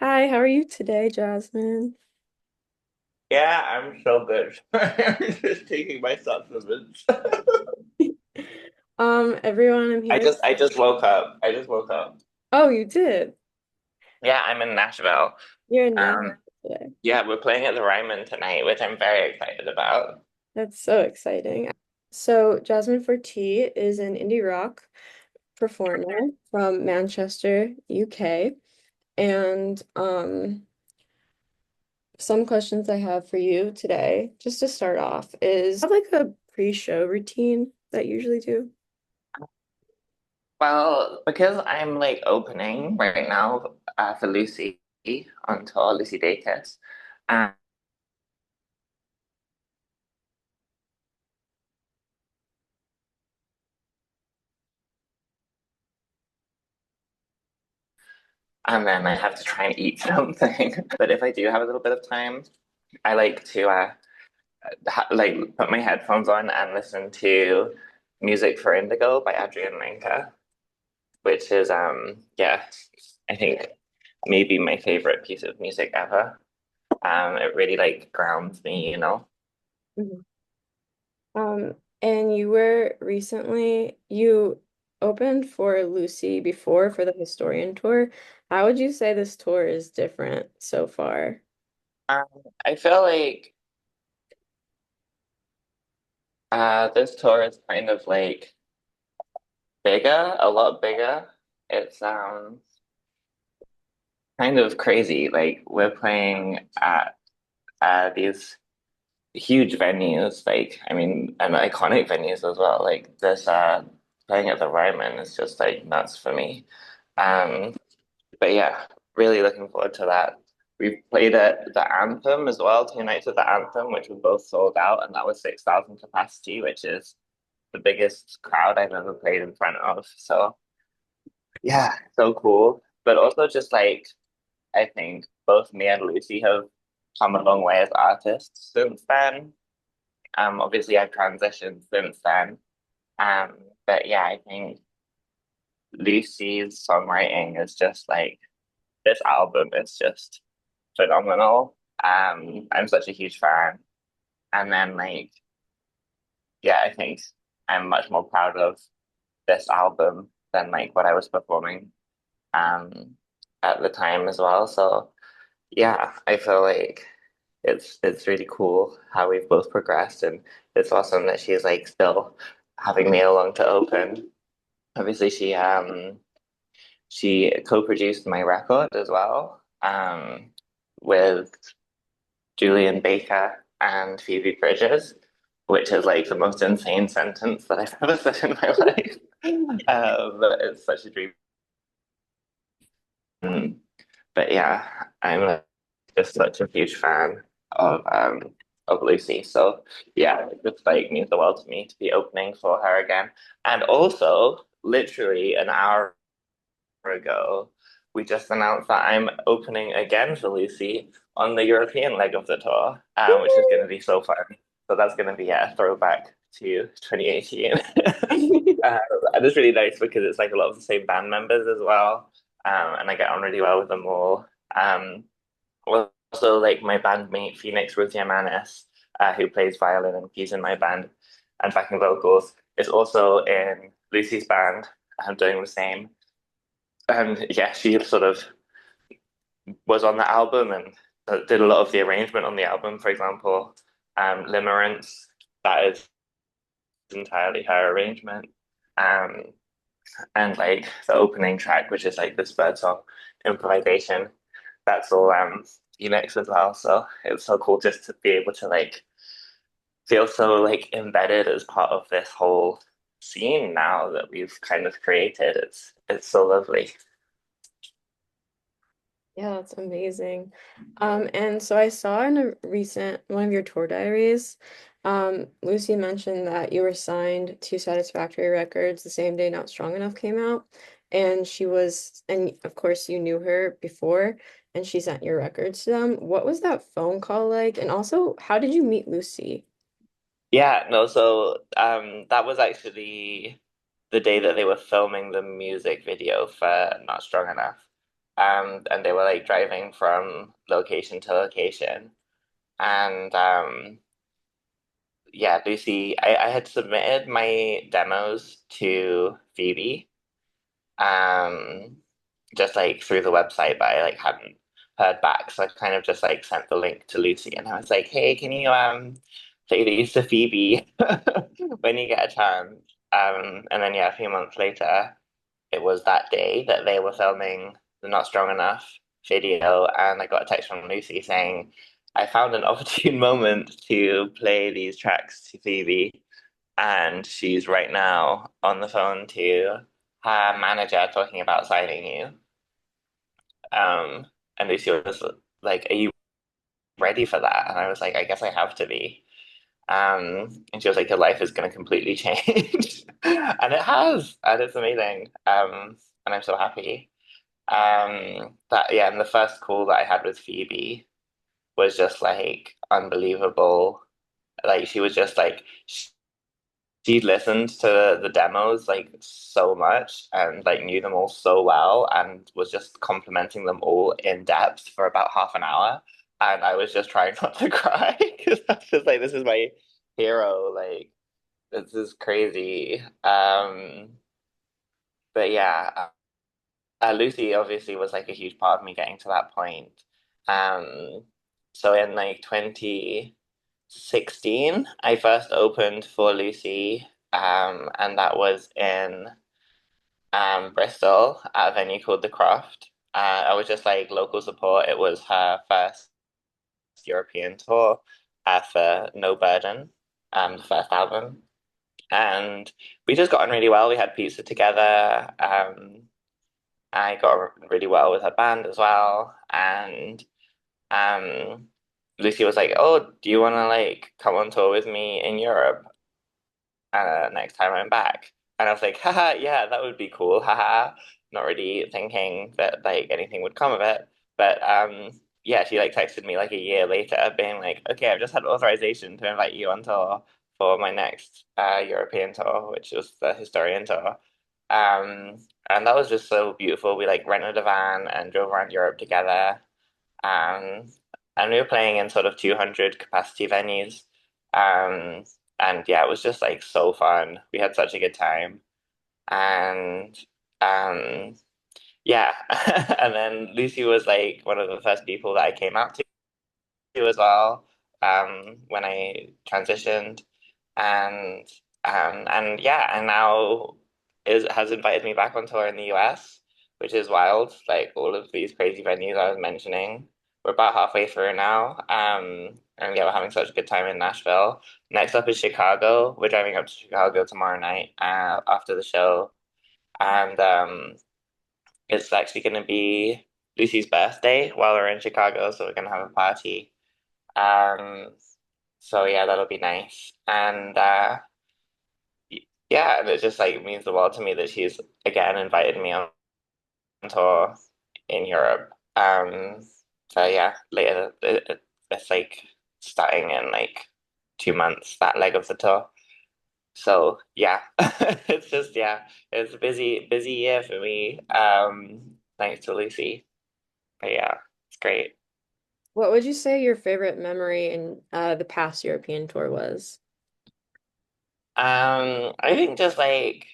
Hi, how are you today, Jasmine? Yeah, I'm so good. I'm just taking my supplements. Everyone, I'm I here. just I just woke up. I just woke up. Oh, you did. Yeah, I'm in Nashville. You're in Nashville Um, today. yeah, we're playing at the Ryman tonight, which I'm very excited about. That's so exciting. So, jasmine.4.t is an indie rock performer from Manchester, UK. And some questions I have for you today, just to start off, is have like a pre-show routine that you usually do? Well, because I'm like opening right now for Lucy on tour, Lucy Dacus, um, and then I have to try and eat something. But if I do have a little bit of time, I like to like put my headphones on and listen to Music for Indigo by Adrian Lenka, which is yeah, I think maybe my favorite piece of music ever. It really like grounds me, you know. Mhm. And you opened for Lucy before for the Historian tour. How would you say this tour is different so far? Um, I feel like this tour is kind of like bigger, a lot bigger. It's kind of crazy. Like we're playing at these huge venues, like I mean, and iconic venues as well. Like this playing at the Ryman is just like nuts for me. Um, but yeah, really looking forward to that. We played at the Anthem as well, 2 nights at the Anthem, which were both sold out, and that was 6,000 capacity, which is the biggest crowd I've ever played in front of. So yeah, so cool. But also just like I think both me and Lucy have come a long way as artists since then. Obviously I've transitioned since then. Um, but yeah, I think Lucy's songwriting is just like this album is just phenomenal. I'm such a huge fan. And then like, yeah, I think I'm much more proud of this album than like what I was performing um at the time as well. So yeah, I feel like it's really cool how we've both progressed and it's awesome that she's like still having me along to open. Obviously she co-produced my record as well, with Julian Baker and Phoebe Bridgers, which is like the most insane sentence that I've ever said in my life. It's such a dream. Um, But yeah, I'm just such a huge fan of Lucy. So yeah, it just like means the world to me to be opening for her again. And also, literally an hour ago, we just announced that I'm opening again for Lucy on the European leg of the tour, which is going to be so fun. So that's going to be a throwback to 2018. And it's really nice because it's like a lot of the same band members as well. And I get on really well with them all. Um, Also, like my bandmate Phoenix Ruthie-Manis, who plays violin and keys in my band and backing vocals, is also in Lucy's band. I'm doing the same. And yeah, she sort of was on the album and did a lot of the arrangement on the album. For example, Limerence, that is entirely her arrangement. Um, and like the opening track, which is like this birdsong improvisation, that's all Phoenix as well. So it's so cool just to be able to like feel so like embedded as part of this whole scene now that we've kind of created. It's so lovely. Yeah, that's amazing. And so I saw in a recent one of your tour diaries, Lucy mentioned that you were signed to Saddest Factory Records the same day Not Strong Enough came out. And of course you knew her before, and she sent your records to them. What was that phone call like? And also, how did you meet Lucy? Yeah, no, so that was actually the day that they were filming the music video for Not Strong Enough. And they were like driving from location to location. And yeah, Lucy, I had submitted my demos to Phoebe, um, just like through the website, but I like hadn't heard back. So I kind of just like sent the link to Lucy and I was like, hey, can you play these to Phoebe when you get a chance? And then yeah, a few months later, it was that day that they were filming the Not Strong Enough video, and I got a text from Lucy saying, I found an opportune moment to play these tracks to Phoebe, and she's right now on the phone to her manager talking about signing you. Um, and Lucy was like, are you ready for that? And I was like, I guess I have to be. And she was like, your life is going to completely change. And it has, and it's amazing. And I'm so happy. That yeah, and the first call that I had with Phoebe was just like unbelievable. Like she was just like she listened to the demos like so much and like knew them all so well and was just complimenting them all in depth for about half an hour. And I was just trying not to cry because I was just like, this is my hero. Like this is crazy. But yeah, Lucy obviously was like a huge part of me getting to that point. Um, so in like 2016, I first opened for Lucy, and that was in Bristol at a venue called The Croft. I was just like local support. It was her first European tour for No Burden, the first album. And we just got on really well. We had pizza together. I got really well with her band as well. And um, Lucy was like, "Oh, do you want to like come on tour with me in Europe next time I'm back?" And I was like, "Haha, yeah, that would be cool." Haha, not really thinking that like anything would come of it. But yeah, she like texted me like a year later, being like, "Okay, I've just had authorization to invite you on tour for my next European tour, which was the Historian tour." Um, and that was just so beautiful. We like rented a van and drove around Europe together. Um, and we were playing in sort of 200 capacity venues. Um, and yeah, it was just like so fun. We had such a good time. And um, yeah, and then Lucy was like one of the first people that I came out to as well when I transitioned, and and yeah, and now is has invited me back on tour in the US, which is wild. Like all of these crazy venues I was mentioning, we're about halfway through now. And yeah, we're having such a good time in Nashville. Next up is Chicago. We're driving up to Chicago tomorrow night after the show, and it's actually going to be Lucy's birthday while we're in Chicago, so we're going to have a party. Um, so yeah, that'll be nice. And yeah, and it just like means the world to me that she's again invited me on tour in Europe. So yeah, later it's like starting in like 2 months, that leg of the tour. So yeah, it's just yeah, it's a busy year for me. Thanks to Lucy. But yeah, it's great. What would you say your favorite memory in the past European tour was? I think just like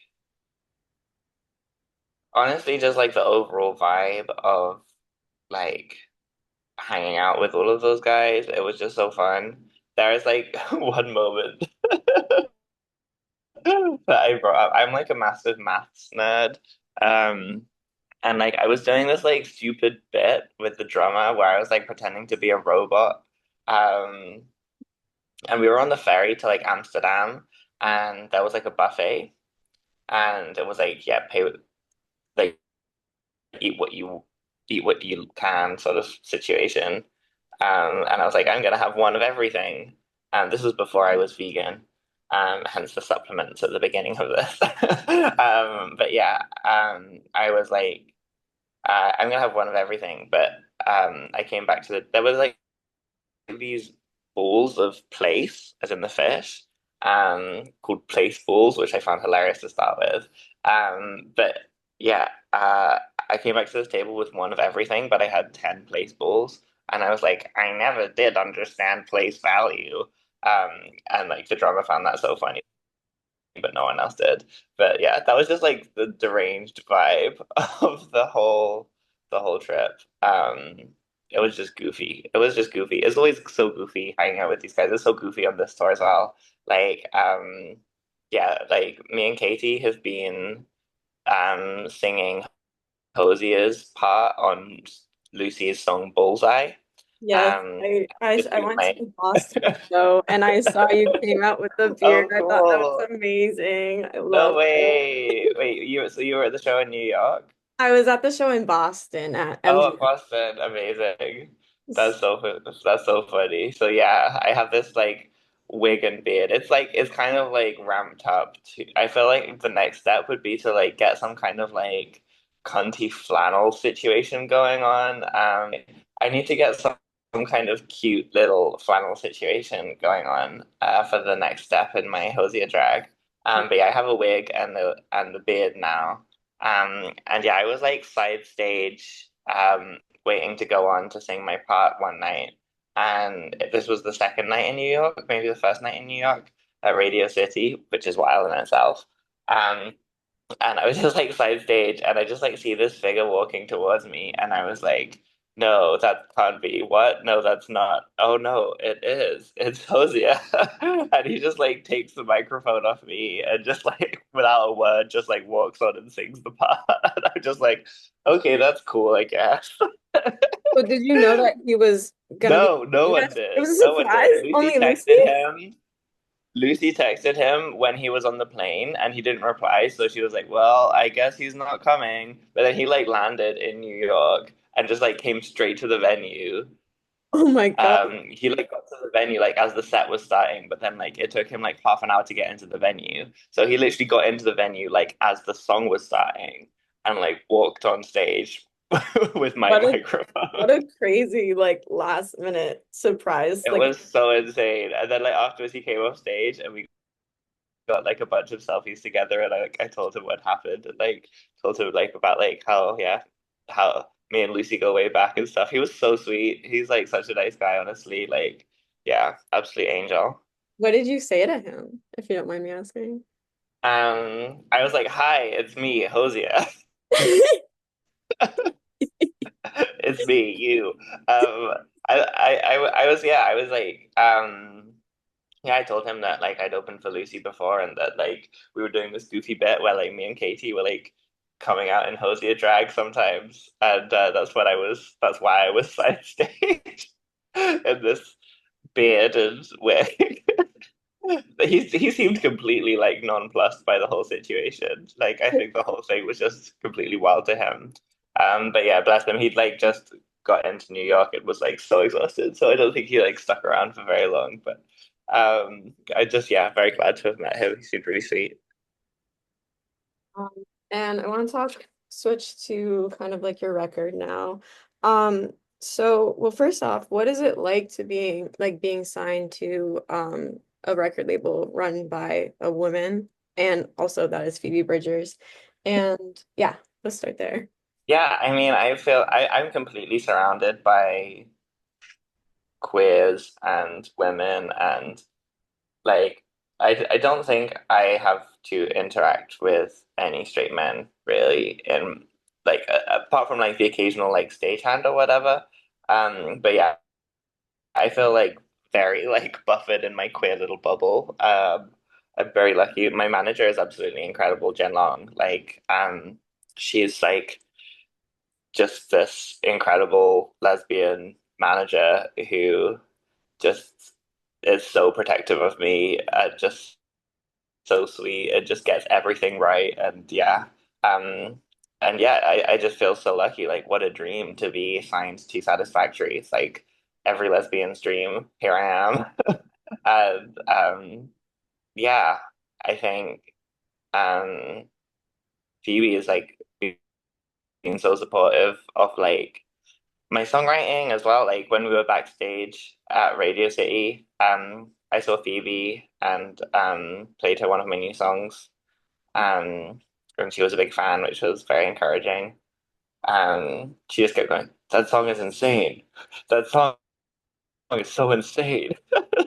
honestly, just like the overall vibe of like hanging out with all of those guys. It was just so fun. There is like one moment that I brought up. I'm like a massive maths nerd. Um, and like I was doing this like stupid bit with the drummer where I was like pretending to be a robot. Um, and we were on the ferry to like Amsterdam, and there was like a buffet, and it was like, yeah, pay like eat what you eat what you can sort of situation. And I was like, I'm gonna have one of everything. And this was before I was vegan, hence the supplements at the beginning of this. But yeah, I was like, I'm gonna have one of everything. But I came back to there was like these balls of plaice, as in the fish, called plaice balls, which I found hilarious to start with. But yeah, I came back to this table with one of everything, but I had 10 place balls. And I was like, I never did understand place value. Um, and like the drummer found that so funny, but no one else did. But yeah, that was just like the deranged vibe of the whole trip. It was just goofy. It was just goofy. It's always so goofy hanging out with these guys. It's so goofy on this tour as well. Like, yeah, like me and Katie have been singing Hosier's part on Lucy's song Bullseye. Yes, Um, it's I been went to like, the Boston show and I saw you came out with the beard. oh, I thought that was cool. amazing. I No loved it. way. Wait, you were at the show in New York? I was at the show in Boston at Oh, MGM. Boston, amazing. That's so funny. So yeah, I have this like wig and beard. It's kind of like ramped up to. I feel like the next step would be to like get some kind of like cunty flannel situation going on. I need to get some kind of cute little flannel situation going on for the next step in my Hosier drag. But yeah, I have a wig and the beard now. And yeah, I was like side stage, waiting to go on to sing my part one night. And this was the second night in New York, maybe the first night in New York at Radio City, which is wild in itself. Um, and I was just like side stage, and I just like see this figure walking towards me, and I was like, "No, that can't be. What? No, that's not. Oh no, it is. It's Hosea." And he just like takes the microphone off me and just like without a word, just like walks on and sings the part. And I'm just like, "Okay, that's cool, I guess." So did you know that he was gonna be No, no doing one that? It did. was a No one did. surprise? Only Lucy? Lucy texted him when he was on the plane and he didn't reply. So she was like, well, I guess he's not coming. But then he like landed in New York and just like came straight to the venue. Oh my God. He like got to the venue like as the set was starting, but then like it took him like half an hour to get into the venue. So he literally got into the venue like as the song was starting and like walked on stage with my What a microphone. what a crazy like last minute surprise. It Like was so insane. And then like afterwards he came off stage and we got like a bunch of selfies together and I told him what happened and like told him like about like how yeah how me and Lucy go way back and stuff. He was so sweet. He's like such a nice guy, honestly. Like yeah, absolute angel. what did you say to him, if you don't mind me asking? I was like, hi, it's me, Hosea. It's me, you. I was yeah, I was like yeah, I told him that like I'd opened for Lucy before and that like we were doing this goofy bit where like me and Katie were like coming out in Hosier drag sometimes, and that's why I was side stage in this bearded wig. He seemed completely like nonplussed by the whole situation. Like I think the whole thing was just completely wild to him. But yeah, bless him. He'd like just got into New York and was like so exhausted, so I don't think he like stuck around for very long. But I just yeah, very glad to have met him. He seemed really sweet. Um, and I want to switch to kind of like your record now. So first off, what is it like to being signed to a record label run by a woman, and also that is Phoebe Bridgers. And yeah, let's start there. Yeah, I mean, I'm completely surrounded by queers and women and like I don't think I have to interact with any straight men really in like apart from like the occasional like stagehand or whatever. But yeah, I feel like very like buffered in my queer little bubble. I'm very lucky. My manager is absolutely incredible, Jen Long. Like, she's like just this incredible lesbian manager who just is so protective of me and just so sweet and just gets everything right. And yeah, um, and yeah, I just feel so lucky. Like, what a dream to be signed to Satisfactory. It's like every lesbian's dream. Here I am. And yeah, I think um, Phoebe is like being so supportive of like my songwriting as well. Like when we were backstage at Radio City, I saw Phoebe and played her one of my new songs. Um, and she was a big fan, which was very encouraging. She just kept going, that song is insane. That song is so insane.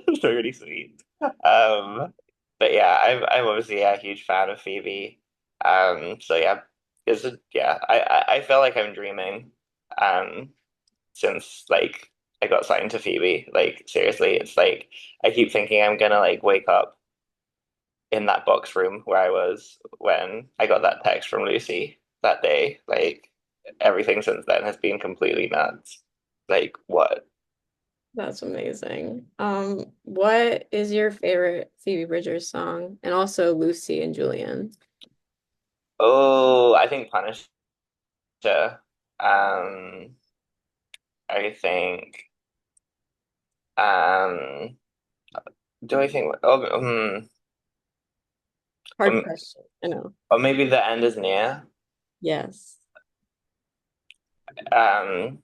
It's really sweet. But yeah, I'm obviously a huge fan of Phoebe. So yeah, yeah, I feel like I'm dreaming. Um, since like I got signed to Phoebe. Like seriously, it's like I keep thinking I'm gonna like wake up in that box room where I was when I got that text from Lucy that day. Like everything since then has been completely nuts. Like what? That's amazing. What is your favorite Phoebe Bridgers song? And also Lucy and Julian. Oh, I think Punisher. Um, I think um do I think Hard um, question. I know. or maybe the end is near. Yes. Um,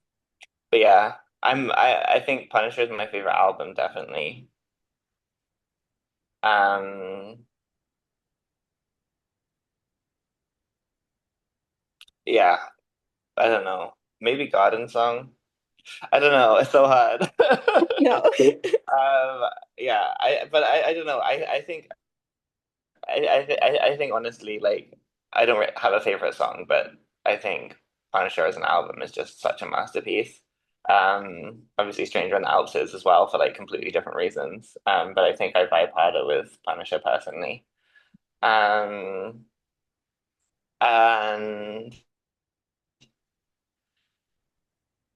but yeah, I think Punisher is my favorite album, definitely. Um, yeah, I don't know. Maybe Garden Song. I don't know. It's so hard. No. Yeah, I don't know. I think I think honestly, like I don't have a favorite song, but I think Punisher as an album is just such a masterpiece. Obviously Stranger in the Alps is as well for like completely different reasons. But I think I vibe harder with Punisher personally. Um, and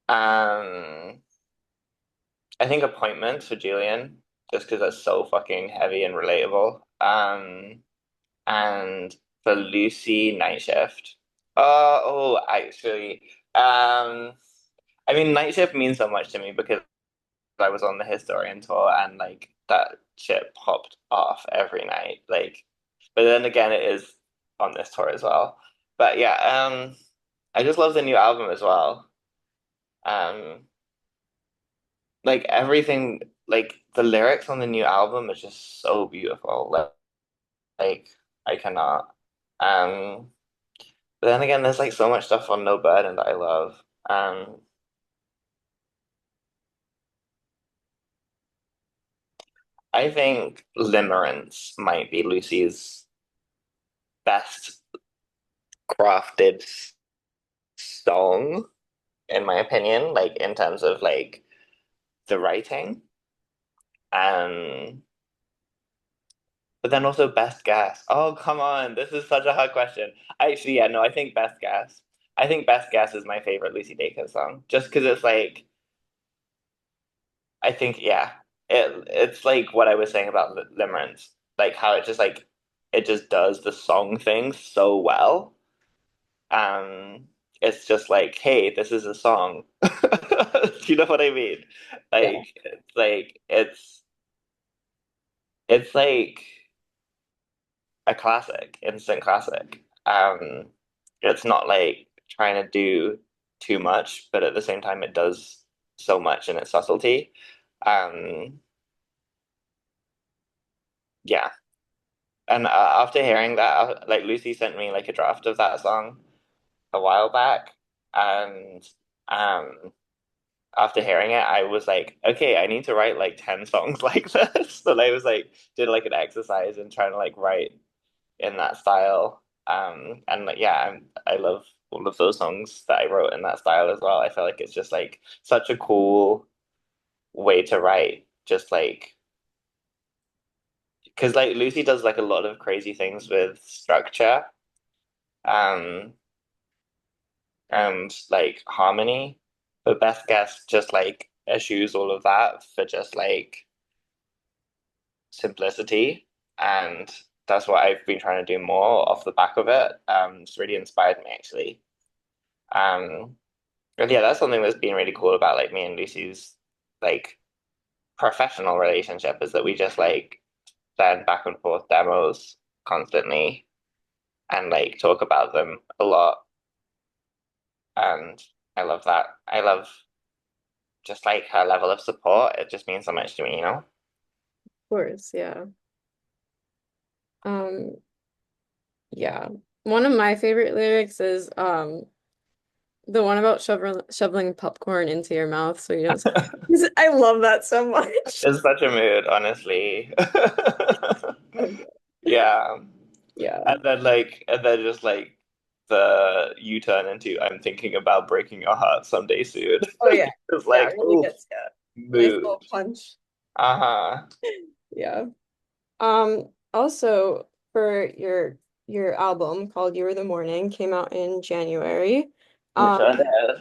um, I think Appointments for Julian, just because that's so fucking heavy and relatable. And for Lucy, Night Shift. Actually, I mean, Night Shift means so much to me because I was on the Historian tour and like that shit popped off every night. Like, but then again, it is on this tour as well. But yeah, I just love the new album as well. Um, like everything, like the lyrics on the new album is just so beautiful. Like I cannot. Um, but then again, there's like so much stuff on No Burden that I love. I think Limerence might be Lucy's best crafted song, in my opinion, like in terms of like the writing. Um, but then also Best Gas. Oh, come on. This is such a hard question. Actually, yeah, no, I think Best Gas. I think Best Gas is my favorite Lucy Dacus song. Just because it's like I think yeah, it's like what I was saying about Limerence, like how it just like it just does the song thing so well. Um, it's just like, hey, this is a song. Do you know what I mean? Yeah, It's like a classic, instant classic. It's not like trying to do too much, but at the same time, it does so much in its subtlety. Um, yeah. And after hearing that, like Lucy sent me like a draft of that song a while back, and um, after hearing it, I was like, okay, I need to write like 10 songs like this. So I was like, did like an exercise and trying to like write in that style. And like, yeah, I love all of those songs that I wrote in that style as well. I feel like it's just like such a cool way to write, just like because like Lucy does like a lot of crazy things with structure. Um, and like harmony. But Best Guess just like eschews all of that for just like simplicity. And that's what I've been trying to do more off the back of it. It's really inspired me actually. Um, and yeah, that's something that's been really cool about like me and Lucy's like professional relationship is that we just like send back and forth demos constantly and like talk about them a lot. And I love that. I love just like her level of support. It just means so much to me, you know? of course. Yeah. Um, yeah. one of my favorite lyrics is the one about shoveling popcorn into your mouth so you don't. I love that so much. It's such a mood, honestly. Okay. Yeah. Yeah. And then just like the U-turn into I'm thinking about breaking your heart someday soon. Oh yeah. It's Yeah, it like, really oof, gets you. Nice mood. little punch. Uh-huh. Yeah. Also for your album called You Were the Morning came out in January. It Um, sure does.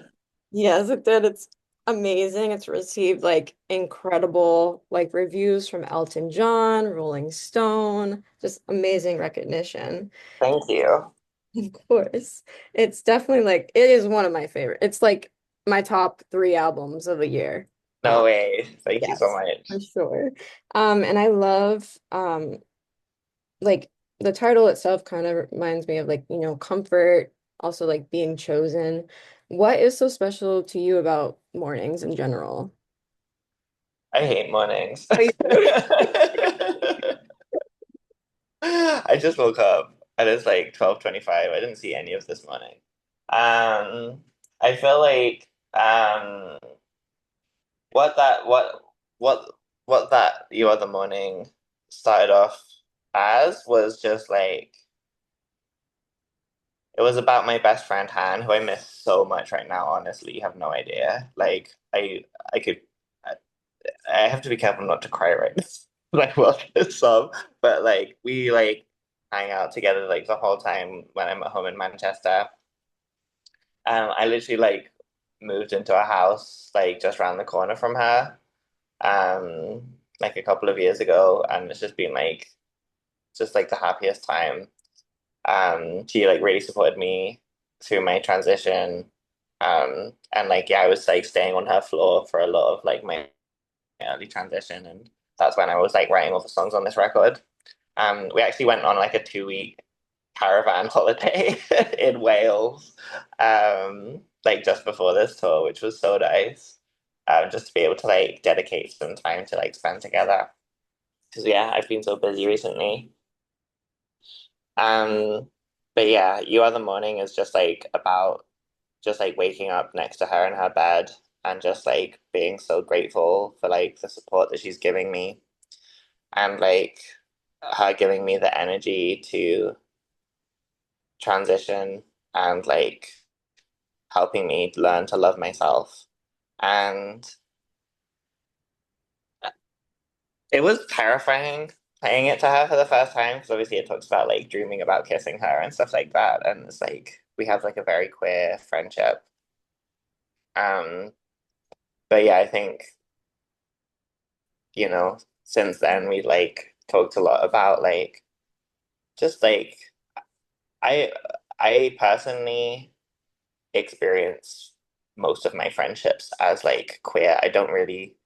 yes, it did. It's amazing. It's received like incredible like reviews from Elton John, Rolling Stone, just amazing recognition. Thank you. Of course. It's definitely like it is one of my favorite. It's like my top three albums of the year. No way. Thank you so Yes, much. for sure. And I love like the title itself kind of reminds me of like, comfort, also like being chosen. What is so special to you about mornings in general? I hate mornings. Oh, you do? I just woke up and it's like 12:25. I didn't see any of this morning. I feel like what that what what that You Are the Morning started off as was just like it was about my best friend Han, who I miss so much right now, honestly. You have no idea. Like I could I, I have to be careful not to cry right now. Like well this song. But like we like hang out together like the whole time when I'm at home in Manchester. I literally like moved into a house like just around the corner from her. Like a couple of years ago, and it's just been like just like the happiest time. She like really supported me through my transition. And like yeah, I was like staying on her floor for a lot of like my early transition, and that's when I was like writing all the songs on this record. We actually went on like a 2 week caravan holiday in Wales, like just before this tour, which was so nice. Just to be able to like dedicate some time to like spend together. Because yeah, I've been so busy recently. Um, but yeah, You Are the Morning is just like about just like waking up next to her in her bed and just like being so grateful for like the support that she's giving me and like her giving me the energy to transition and like helping me learn to love myself. And it was terrifying playing it to her for the first time because obviously it talks about like dreaming about kissing her and stuff like that. And it's like we have like a very queer friendship. Um, but yeah, I think, since then we like talked a lot about like just like I I personally experience most of my friendships as like queer. I don't really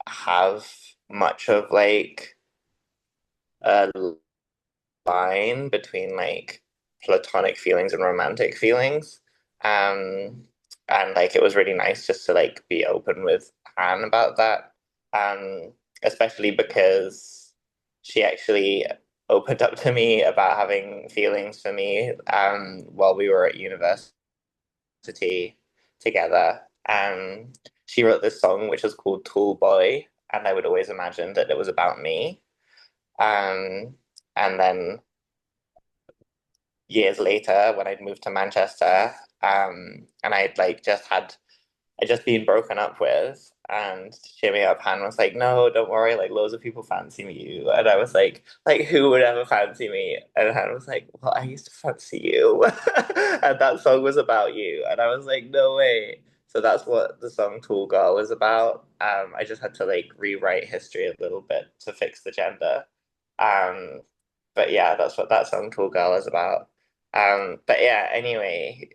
have much of like a line between like platonic feelings and romantic feelings. Um, and like it was really nice just to like be open with Anne about that. Um, Especially because she actually opened up to me about having feelings for me while we were at university together. She wrote this song which was called Tool Boy, and I would always imagine that it was about me. Um, and then years later, when I'd moved to Manchester, and I'd just been broken up with, and cheer me up. Han was like, "No, don't worry. Like, loads of people fancy you." And I was like, who would ever fancy me?" And Han was like, "Well, I used to fancy you," and that song was about you. And I was like, "No way." So that's what the song "Tool Girl" was about. I just had to like rewrite history a little bit to fix the gender. Um, but yeah, that's what that song "Tool Girl" is about. But yeah, anyway,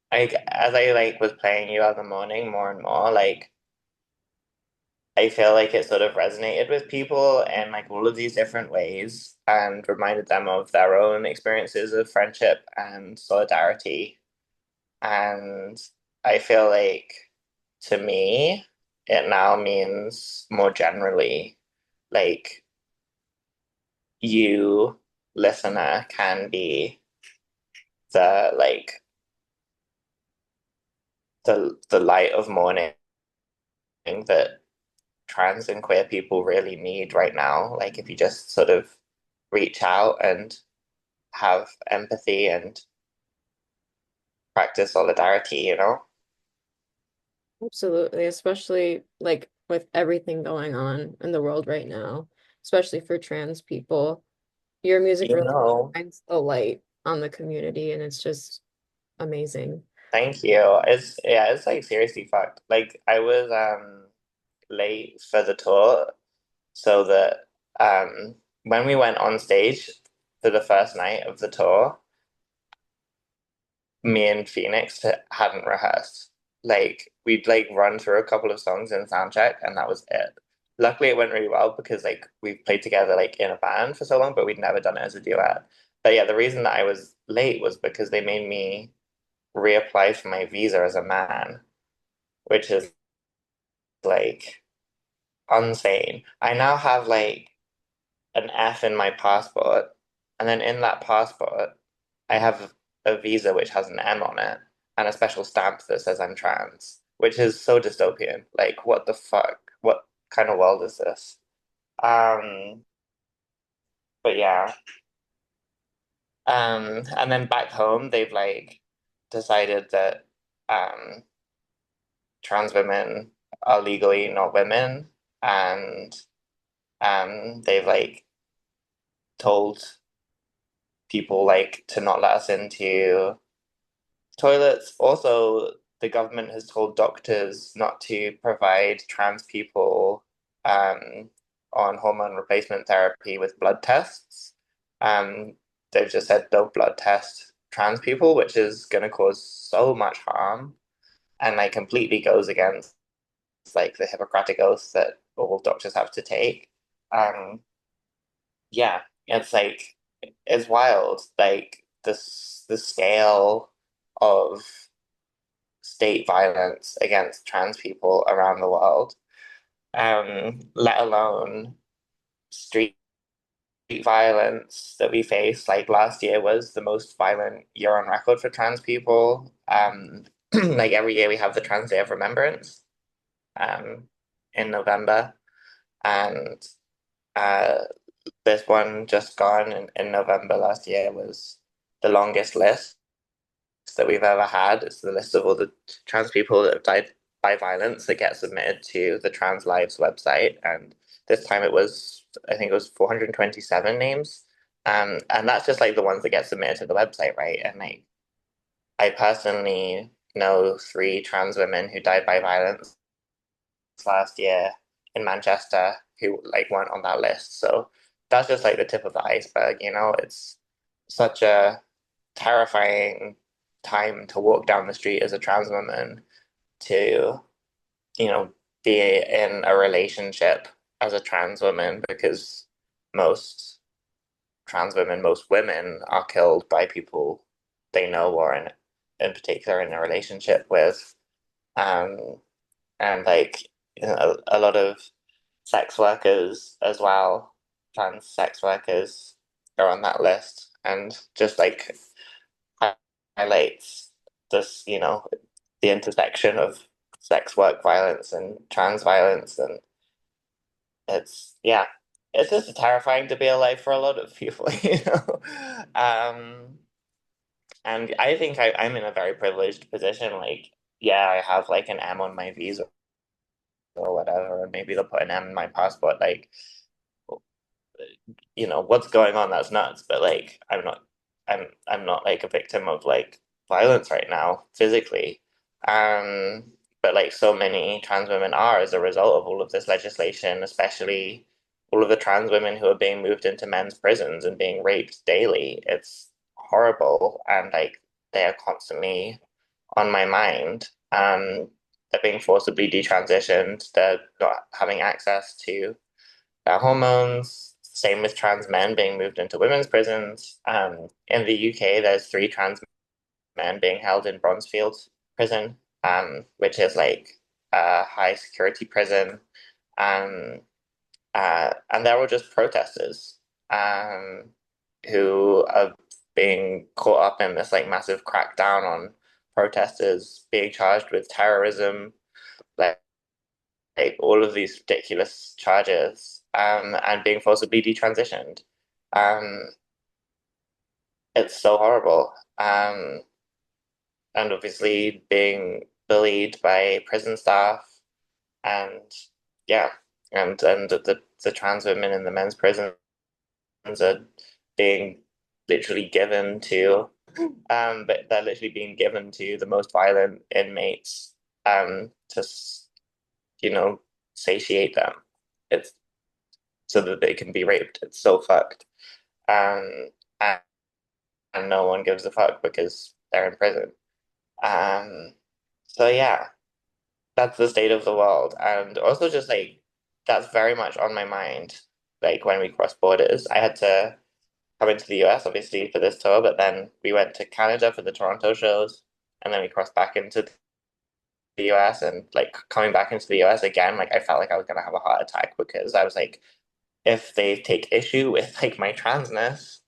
as I like was playing You Are the Morning more and more, like I feel like it sort of resonated with people in like all of these different ways and reminded them of their own experiences of friendship and solidarity. And I feel like to me, it now means more generally like you. listener can be the like the light of morning that trans and queer people really need right now. Like if you just sort of reach out and have empathy and practice solidarity, you know? Absolutely, especially like with everything going on in the world right now, especially for trans people. Your music You really know, shines a light on the community, and it's just amazing. thank you. It's like seriously fucked. Like I was late for the tour so that when we went on stage for the first night of the tour, me and Phoenix hadn't rehearsed. Like we'd like run through a couple of songs in soundcheck and that was it. Luckily it went really well because like we've played together like in a band for so long, but we'd never done it as a duet. But yeah, the reason that I was late was because they made me reapply for my visa as a man, which is like insane. I now have like an F in my passport, and then in that passport, I have a visa which has an M on it and a special stamp that says I'm trans, which is so dystopian. Like, what the fuck? What kind of world is this? Um, but yeah. And then back home, they've like decided that um trans women are legally not women, and they've like told people like to not let us into toilets. Also, the government has told doctors not to provide trans people um, on hormone replacement therapy with blood tests. Um, they've just said don't blood test trans people, which is going to cause so much harm and like completely goes against like the Hippocratic oath that all doctors have to take. Um, yeah, it's like it's wild. Like the scale of state violence against trans people around the world, let alone street violence that we face. Like last year was the most violent year on record for trans people. Like every year we have the Trans Day of Remembrance, um, in November, and uh, this one just gone in November last year was the longest list that we've ever had. It's the list of all the trans people that have died by violence that get submitted to the Trans Lives website. And this time I think it was 427 names. And that's just like the ones that get submitted to the website, right? And like, I personally know three trans women who died by violence last year in Manchester who like weren't on that list. So that's just like the tip of the iceberg, you know? It's such a terrifying time to walk down the street as a trans woman to, you know, be in a relationship as a trans woman because most trans women, most women are killed by people they know or in particular in a relationship with. Um, and like you know, a lot of sex workers as well, trans sex workers are on that list, and just like highlights this, you know, the intersection of sex work violence and trans violence, and yeah, it's just terrifying to be alive for a lot of people, you know. And I think I'm in a very privileged position. Like, yeah, I have like an M on my visa or whatever, and maybe they'll put an M in my passport. Like, you know, what's going on, that's nuts. But like I'm not like a victim of like violence right now, physically. Um, but like so many trans women are as a result of all of this legislation, especially all of the trans women who are being moved into men's prisons and being raped daily. It's horrible. And like they are constantly on my mind. They're being forcibly detransitioned, they're not having access to hormones. Same with trans men being moved into women's prisons. In the UK, there's three trans men being held in Bronzefield prison, which is like a high security prison. Um, and they're all just protesters, um, who are being caught up in this like massive crackdown on protesters being charged with terrorism, like, like all of these ridiculous charges, and being forcibly detransitioned. Um, it's so horrible. And obviously being bullied by prison staff and yeah, and the trans women in the men's prisons are being literally given to but they're literally being given to the most violent inmates to you know satiate them. It's so that they can be raped. It's so fucked. Um and, and no one gives a fuck because they're in prison. Um so yeah, that's the state of the world. And also just like that's very much on my mind. Like when we cross borders, I had to come into the US obviously for this tour, but then we went to Canada for the Toronto shows, and then we crossed back into the US and like coming back into the US again, like I felt like I was gonna have a heart attack because I was like, if they take issue with like my transness,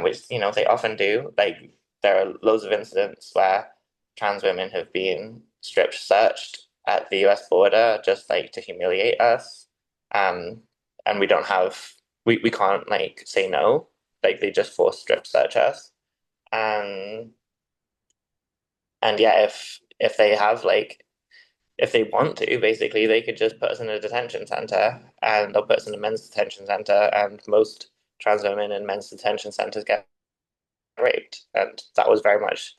which they often do. Like there are loads of incidents where trans women have been strip searched at the US border just like to humiliate us. Um, and we can't like say no. Like they just force strip search us. Um, and yeah, if they have like if they want to, basically, they could just put us in a detention center and they'll put us in a men's detention center. And most trans women in men's detention centers get raped. And that was very much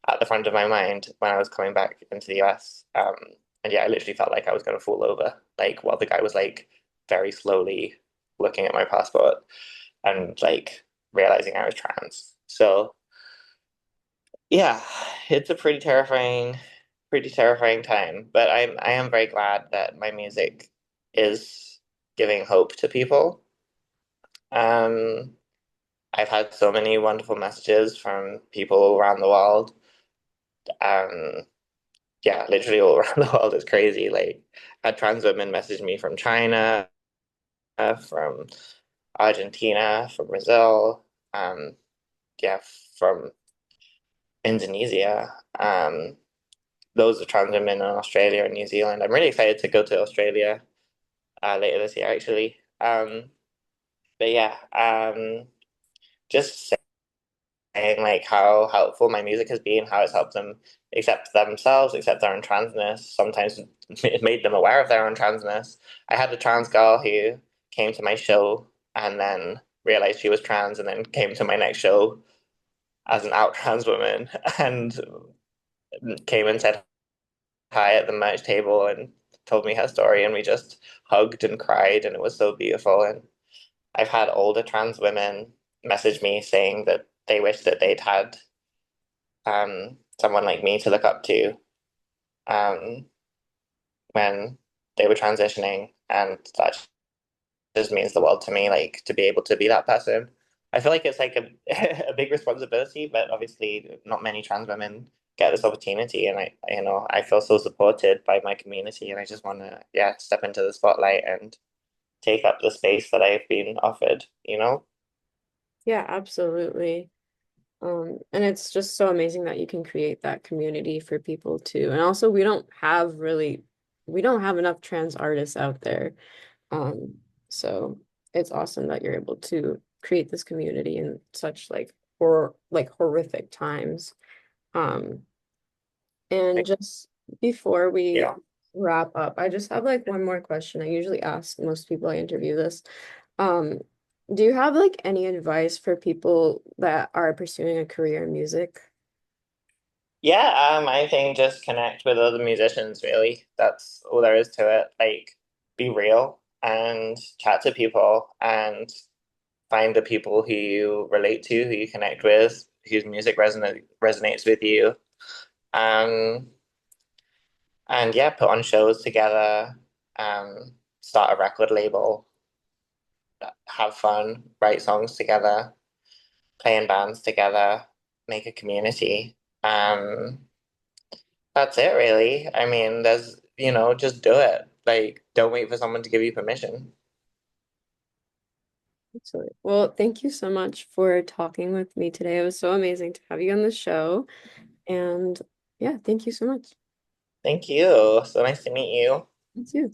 at the front of my mind when I was coming back into the US. And yeah, I literally felt like I was going to fall over, like while the guy was like very slowly looking at my passport and like realizing I was trans. So yeah, it's a pretty terrifying time. But I am very glad that my music is giving hope to people. Um, I've had so many wonderful messages from people around the world. Um, yeah, literally all around the world. It's crazy. Like, I had trans women message me from China, from Argentina, from Brazil, yeah, from Indonesia. Those are trans women in Australia and New Zealand. I'm really excited to go to Australia later this year, actually. But yeah, just saying like how helpful my music has been, how it's helped them accept themselves, accept their own transness. Sometimes it made them aware of their own transness. I had a trans girl who came to my show and then realized she was trans, and then came to my next show as an out trans woman and came and said hi at the merch table and told me her story, and we just hugged and cried, and it was so beautiful. And I've had older trans women message me saying that they wish that they'd had someone like me to look up to um, when they were transitioning, and that just means the world to me, like to be able to be that person. I feel like it's like a big responsibility, but obviously not many trans women get this opportunity, and I feel so supported by my community, and I just want to, yeah, step into the spotlight and take up the space that I've been offered. Yeah, absolutely. And it's just so amazing that you can create that community for people too. And also we don't have enough trans artists out there. Um, so it's awesome that you're able to create this community in such like horrific times. Um, and just before we Yeah. wrap up, I just have like one more question. I usually ask most people I interview this. Um, do you have like any advice for people that are pursuing a career in music? Yeah, I think just connect with other musicians, really. That's all there is to it. Like, be real and chat to people and find the people who you relate to, who you connect with, whose music resonates with you. Um, and yeah, put on shows together, start a record label, have fun, write songs together, play in bands together, make a community. That's it, really. I mean, just do it. Like, don't wait for someone to give you permission. Absolutely. Well, thank you so much for talking with me today. It was so amazing to have you on the show. And yeah, thank you so much. Thank you. So nice to meet you. You too.